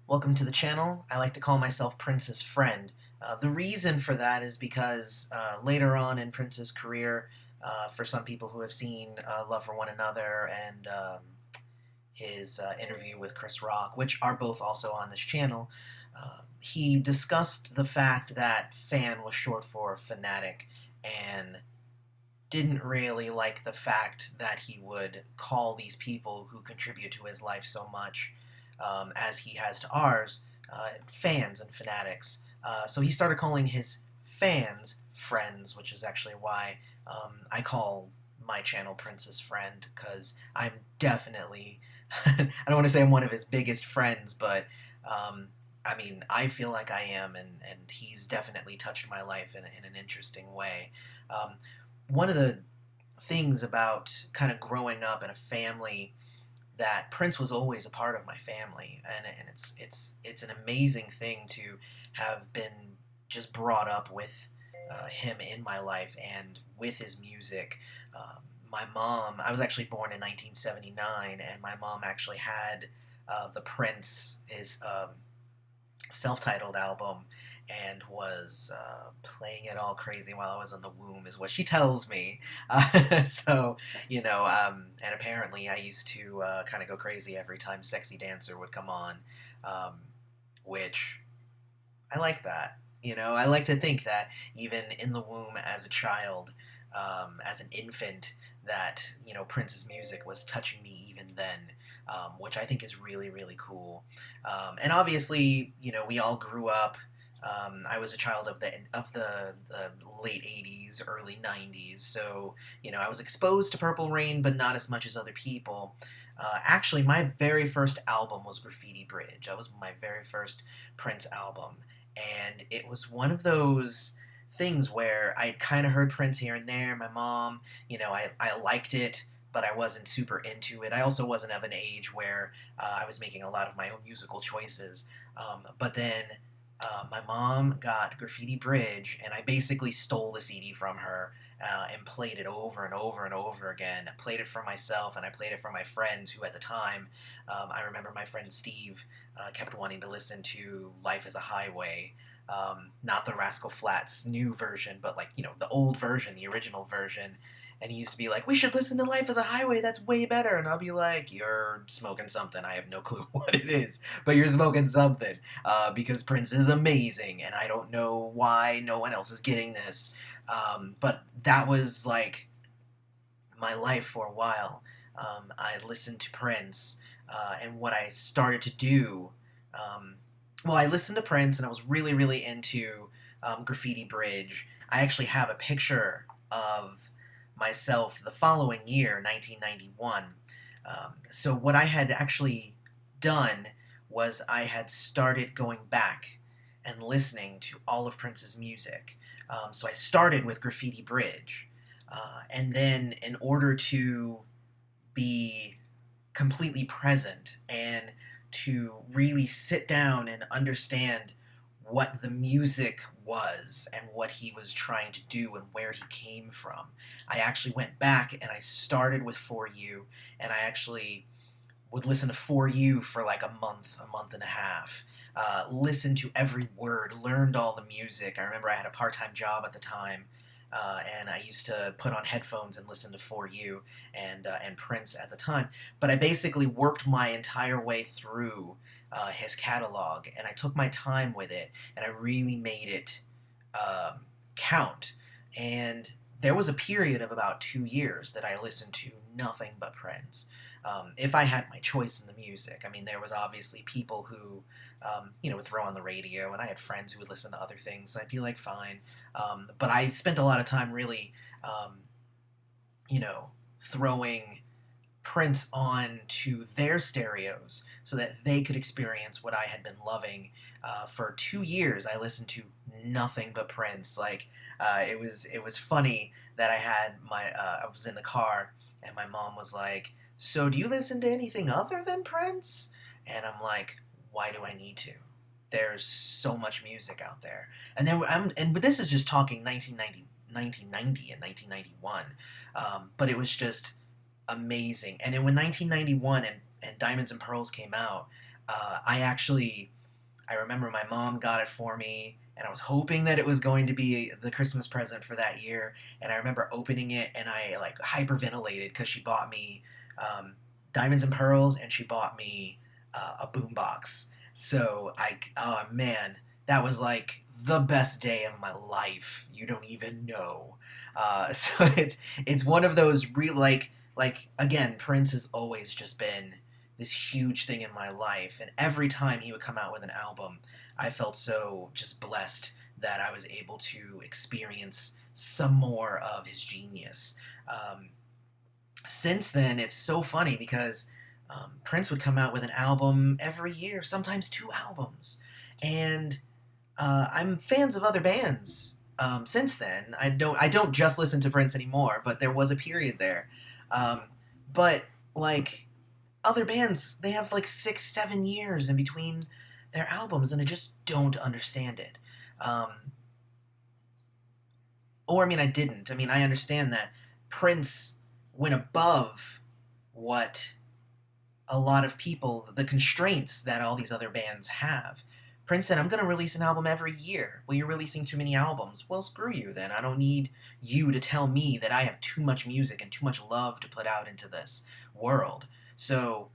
Welcome to the channel. I like to call myself Prince's friend. The reason for that is because later on in Prince's career, for some people who have seen Love for One Another and his interview with Chris Rock, which are both also on this channel, he discussed the fact that fan was short for fanatic and didn't really like the fact that he would call these people who contribute to his life so much, as he has to ours, fans and fanatics. So he started calling his fans friends, which is actually why I call my channel Prince's Friend, because I'm definitely, I don't want to say I'm one of his biggest friends, but I mean, I feel like I am, and he's definitely touched my life in an interesting way. Um, One of the things about kind of growing up in a family that Prince was always a part of my family, and it's an amazing thing to have been just brought up with him in my life and with his music. My mom, I was actually born in 1979, and my mom actually had the Prince, his self-titled album, and was playing it all crazy while I was in the womb, is what she tells me. So, and apparently I used to kind of go crazy every time Sexy Dancer would come on, um, which I like that. I like to think that even in the womb as a child, as an infant, that, Prince's music was touching me even then, which I think is really, really cool. And obviously, we all grew up. I was a child of the late '80s, early '90s, so I was exposed to Purple Rain, but not as much as other people. Actually, my very first album was Graffiti Bridge. That was my very first Prince album, and it was one of those things where I'd kind of heard Prince here and there. My mom, I liked it, but I wasn't super into it. I also wasn't of an age where I was making a lot of my own musical choices. But then my mom got Graffiti Bridge, and I basically stole the CD from her and played it over and over and over again. I played it for myself, and I played it for my friends who at the time, I remember my friend Steve kept wanting to listen to Life is a Highway. Not the Rascal Flatts new version, but the old version, the original version. And he used to be like, "We should listen to Life as a Highway, that's way better." And I'll be like, "You're smoking something. I have no clue what it is, but you're smoking something." Because Prince is amazing, and I don't know why no one else is getting this. But that was like my life for a while. I listened to Prince, and what I started to do, well, I listened to Prince, and I was really, really into Graffiti Bridge. I actually have a picture of myself the following year, 1991. So what I had actually done was I had started going back and listening to all of Prince's music. So I started with Graffiti Bridge. And then in order to be completely present and to really sit down and understand what the music was and what he was trying to do and where he came from, I actually went back and I started with For You, and I actually would listen to For You for like a month and a half. Listened to every word, learned all the music. I remember I had a part-time job at the time, and I used to put on headphones and listen to For You and Prince at the time. But I basically worked my entire way through his catalog, and I took my time with it, and I really made it count. And there was a period of about 2 years that I listened to nothing but Prince. If I had my choice in the music, I mean, there was obviously people who, would throw on the radio, and I had friends who would listen to other things, so I'd be like, fine. But I spent a lot of time really, um, you know, throwing Prince on to their stereos so that they could experience what I had been loving. For 2 years, I listened to nothing but Prince. It was funny that I was in the car, and my mom was like, "So do you listen to anything other than Prince?" And I'm like, "Why do I need to? There's so much music out there." But this is just talking 1990 and 1991. But it was just amazing. And then when 1991 and Diamonds and Pearls came out, I actually I remember my mom got it for me, and I was hoping that it was going to be the Christmas present for that year. And I remember opening it, and I like hyperventilated because she bought me um, diamonds and pearls, and she bought me a boombox. So oh man, that was like the best day of my life. You don't even know. So it's one of those real like again, Prince has always just been this huge thing in my life, and every time he would come out with an album, I felt so just blessed that I was able to experience some more of his genius. Um, since then, it's so funny because Prince would come out with an album every year, sometimes two albums, and I'm fans of other bands. Since then, I don't just listen to Prince anymore, but there was a period there. Um, but like other bands, they have like 6, 7 years in between their albums, and I just don't understand it. Um, or I mean, I didn't. I mean, I understand that Prince went above what a lot of people, the constraints that all these other bands have. Prince said, I'm going to release an album every year. Well, you're releasing too many albums. Well, screw you then. I don't need you to tell me that I have too much music and too much love to put out into this world. So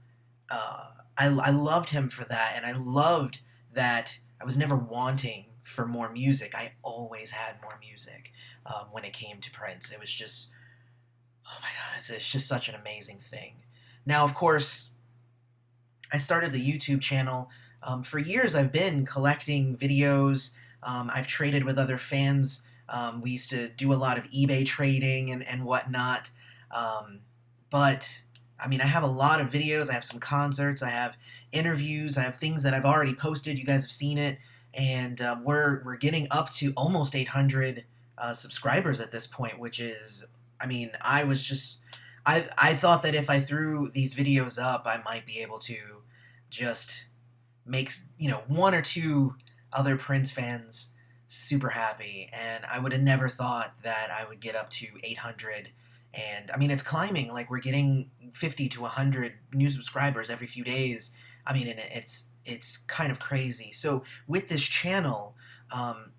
I loved him for that, and I loved that I was never wanting for more music. I always had more music when it came to Prince. It was just, oh my God, it's just such an amazing thing. Now, of course, I started the YouTube channel. For years, I've been collecting videos. I've traded with other fans. We used to do a lot of eBay trading and whatnot. But, I mean, I have a lot of videos. I have some concerts. I have interviews. I have things that I've already posted. You guys have seen it. And we're getting up to almost 800 subscribers at this point, which is, I mean, I thought that if I threw these videos up, I might be able to just makes one or two other Prince fans super happy, and I would have never thought that I would get up to 800. And I mean, it's climbing. Like, we're getting 50 to 100 new subscribers every few days. I mean, and it's kind of crazy. So with this channel,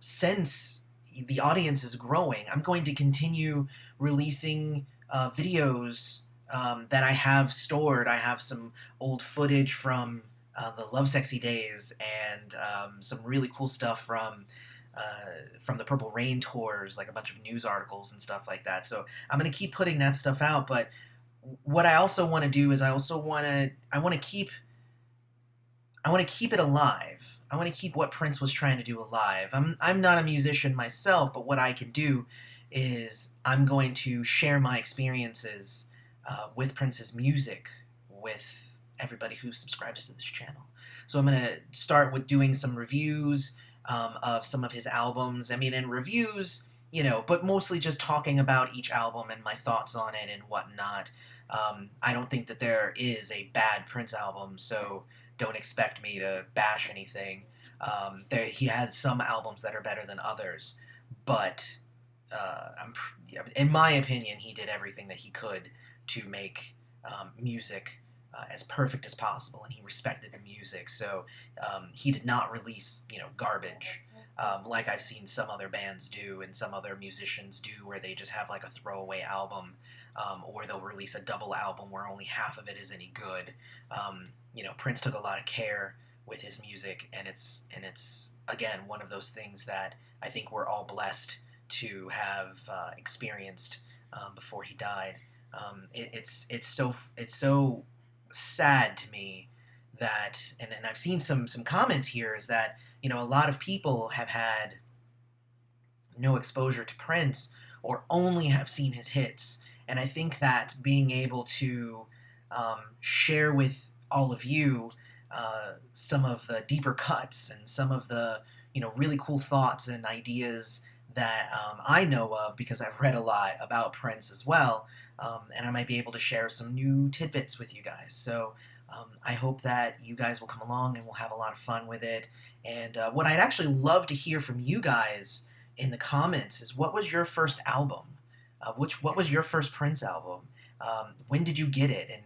since the audience is growing, I'm going to continue releasing videos that I have stored. I have some old footage from the Lovesexy days, and some really cool stuff from the Purple Rain tours, like a bunch of news articles and stuff like that. So I'm going to keep putting that stuff out. But what I also want to do is I want to keep it alive. I want to keep what Prince was trying to do alive. I'm not a musician myself, but what I can do is I'm going to share my experiences with Prince's music with everybody who subscribes to this channel. So I'm going to start with doing some reviews of some of his albums. I mean, in reviews, but mostly just talking about each album and my thoughts on it and whatnot. I don't think that there is a bad Prince album, so don't expect me to bash anything. He has some albums that are better than others, but in my opinion, he did everything that he could to make music as perfect as possible, and he respected the music. So he did not release, garbage, like I've seen some other bands do and some other musicians do, where they just have like a throwaway album, or they'll release a double album where only half of it is any good. Prince took a lot of care with his music, and it's again one of those things that I think we're all blessed to have experienced before he died. It's so sad to me that, and I've seen some comments here, is that a lot of people have had no exposure to Prince or only have seen his hits, and I think that being able to share with all of you some of the deeper cuts and some of the really cool thoughts and ideas that I know of, because I've read a lot about Prince as well. And I might be able to share some new tidbits with you guys. So I hope that you guys will come along and we'll have a lot of fun with it. And what I'd actually love to hear from you guys in the comments is, what was your first album? What was your first Prince album? When did you get it? And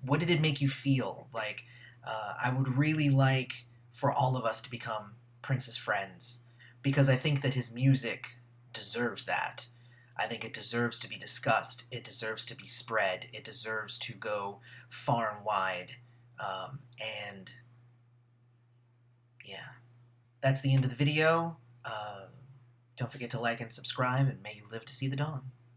what did it make you feel? Like, I would really like for all of us to become Prince's friends, because I think that his music deserves that. I think it deserves to be discussed. It deserves to be spread. It deserves to go far and wide. And yeah, that's the end of the video. Don't forget to like and subscribe, and may you live to see the dawn.